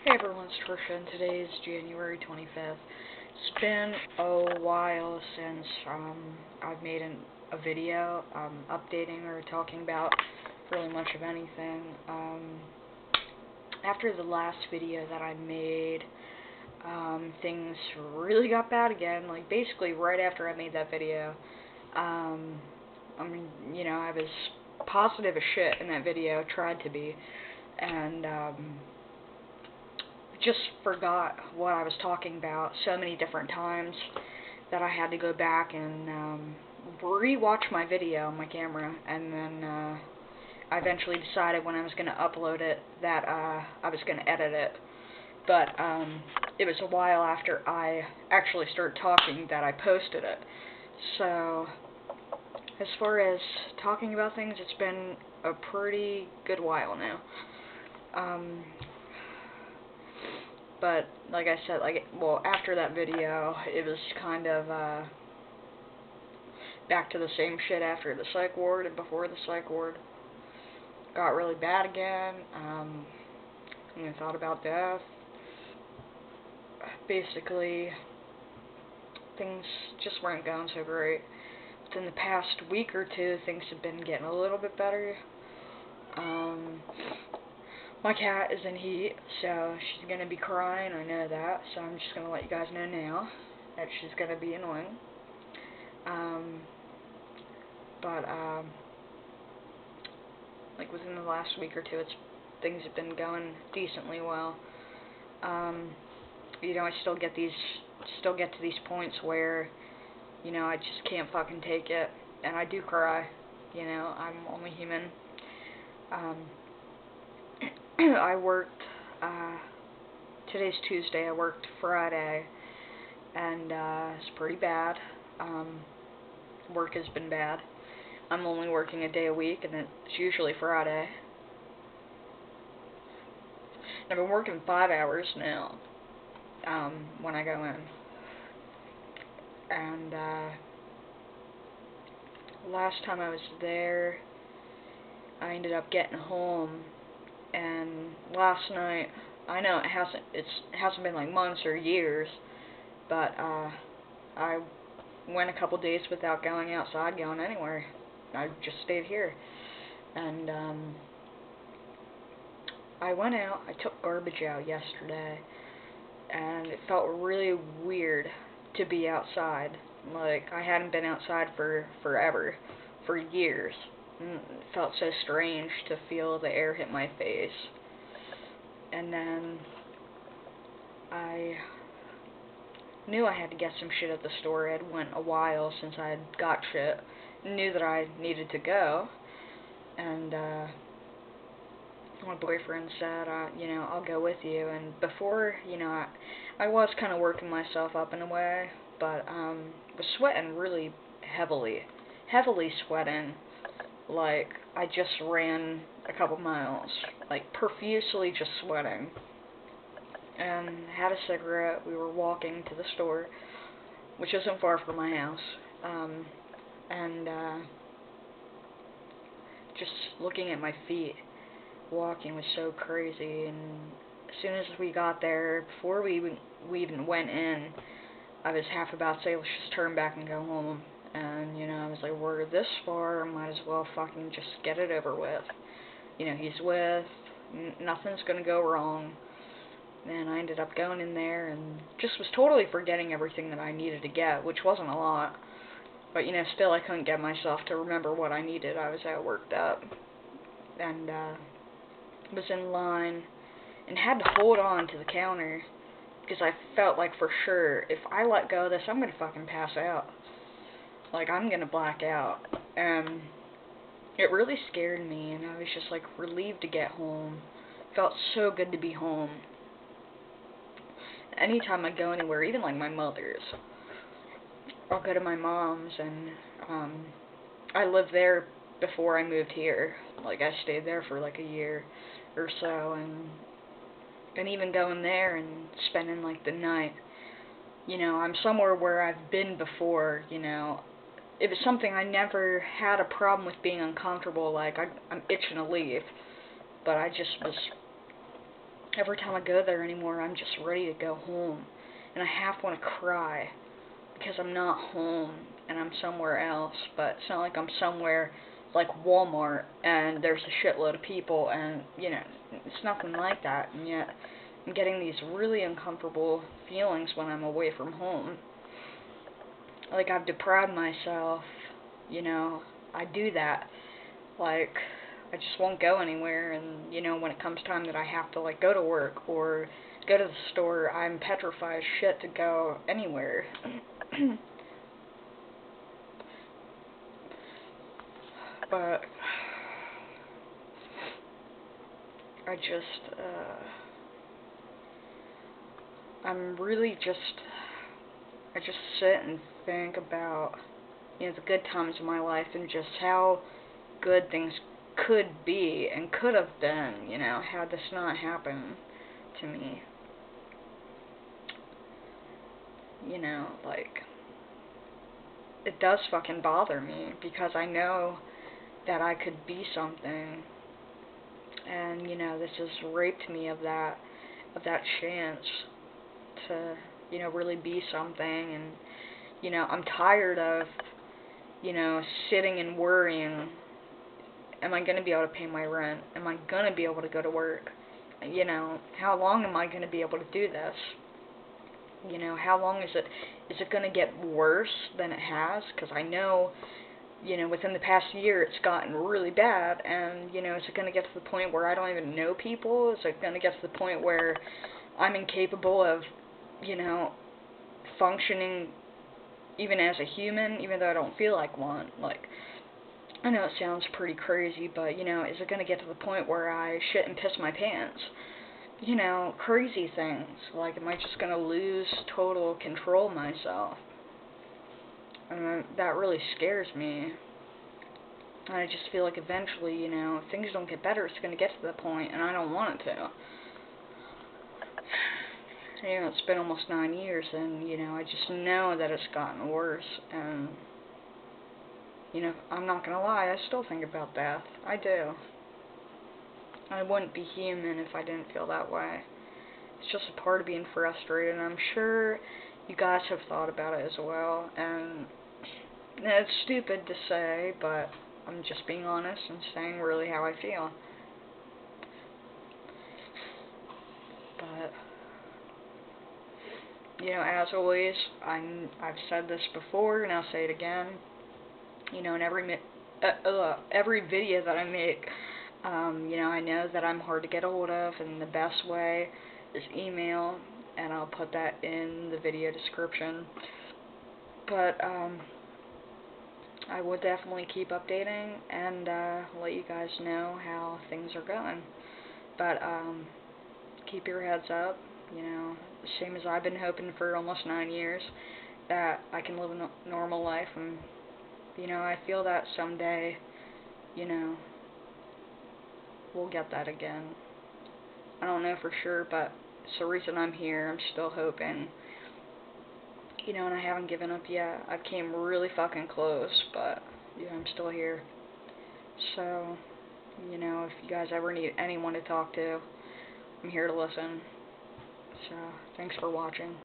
Hey everyone, it's Trisha, and today is January 25th. It's been a while since I've made a video updating or talking about really much of anything. After the last video that I made, things really got bad again. Like basically right after I made that video, I was positive as shit in that video, tried to be, and just forgot what I was talking about so many different times that I had to go back and re-watch my video on my camera, and then I eventually decided when I was going to upload it that I was going to edit it, but it was a while after I actually started talking that I posted it. So as far as talking about things, it's been a pretty good while now. But like I said, after that video, it was kind of back to the same shit after the psych ward and before the psych ward. Got really bad again. Thought about death. Basically, things just weren't going so great. Within the past week or two, things have been getting a little bit better. My cat is in heat, so she's going to be crying, I know that, so I'm just going to let you guys know now that she's going to be annoying. Like within the last week or two, things have been going decently well. I still get to these points where, I just can't fucking take it, and I do cry, I'm only human. I worked, today's Tuesday, I worked Friday, and it's pretty bad. Work has been bad. I'm only working a day a week, and it's usually Friday. I've been working 5 hours now, when I go in. And, last time I was there, I ended up getting home, and last night, I know it hasn't been like months or years, but I went a couple days without going outside, going anywhere. I just stayed here, and I went out. I took garbage out yesterday, and it felt really weird to be outside. Like I hadn't been outside for years. It felt so strange to feel the air hit my face. And then I knew I had to get some shit at the store. It went a while since I had got shit. Knew that I needed to go. And my boyfriend said, I'll go with you. And before, I was kind of working myself up in a way, but was sweating really heavily sweating. Like, I just ran a couple miles, like, profusely just sweating, and had a cigarette. We were walking to the store, which isn't far from my house, and just looking at my feet, walking was so crazy, and as soon as we got there, before we even went in, I was half about to say, let's just turn back and go home. And, I was like, we're this far, might as well fucking just get it over with. He's with, nothing's gonna go wrong. And I ended up going in there and just was totally forgetting everything that I needed to get, which wasn't a lot. But, still I couldn't get myself to remember what I needed. I was that worked up. And, was in line and had to hold on to the counter because I felt like for sure, if I let go of this, I'm gonna fucking pass out. Like, I'm gonna black out, and it really scared me, and I was just, like, relieved to get home. Felt so good to be home. Anytime I go anywhere, even, like, my mother's, I'll go to my mom's, and, I lived there before I moved here. Like, I stayed there for, like, a year or so, and even going there and spending, like, the night, I'm somewhere where I've been before, it was something I never had a problem with being uncomfortable, like, I'm itching to leave, but I just was every time I go there anymore, I'm just ready to go home. And I half want to cry because I'm not home and I'm somewhere else, but it's not like I'm somewhere like Walmart and there's a shitload of people and, it's nothing like that, and yet I'm getting these really uncomfortable feelings when I'm away from home. Like, I've deprived myself, I do that. Like, I just won't go anywhere, and, when it comes time that I have to, like, go to work or go to the store, I'm petrified as shit to go anywhere. But I just, I'm really just, I just sit and think about, the good times of my life and just how good things could be and could have been, had this not happened to me. Like, it does fucking bother me because I know that I could be something, and, this has raped me of that chance to, really be something, and, I'm tired of, sitting and worrying, am I going to be able to pay my rent? Am I going to be able to go to work? How long am I going to be able to do this? How long is it going to get worse than it has? Because I know, within the past year it's gotten really bad, and, is it going to get to the point where I don't even know people? Is it going to get to the point where I'm incapable of, functioning even as a human, even though I don't feel like one? Like, I know it sounds pretty crazy, but, is it going to get to the point where I shit and piss my pants? Crazy things. Like, am I just going to lose total control of myself? And that really scares me. And I just feel like eventually, if things don't get better, it's going to get to the point, and I don't want it to. It's been almost 9 years, and, I just know that it's gotten worse, and, I'm not going to lie, I still think about death. I do. I wouldn't be human if I didn't feel that way. It's just a part of being frustrated, and I'm sure you guys have thought about it as well, and it's stupid to say, but I'm just being honest and saying really how I feel. But, as always, I've said this before, and I'll say it again, in every video that I make, I know that I'm hard to get a hold of, and the best way is email, and I'll put that in the video description. But, I will definitely keep updating, and, let you guys know how things are going. But, keep your heads up, the same as I've been hoping for almost 9 years, that I can live a normal life, and, I feel that someday, we'll get that again. I don't know for sure, but it's the reason I'm here. I'm still hoping, and I haven't given up yet. I came really fucking close, but, I'm still here. So, if you guys ever need anyone to talk to, I'm here to listen. So, thanks for watching.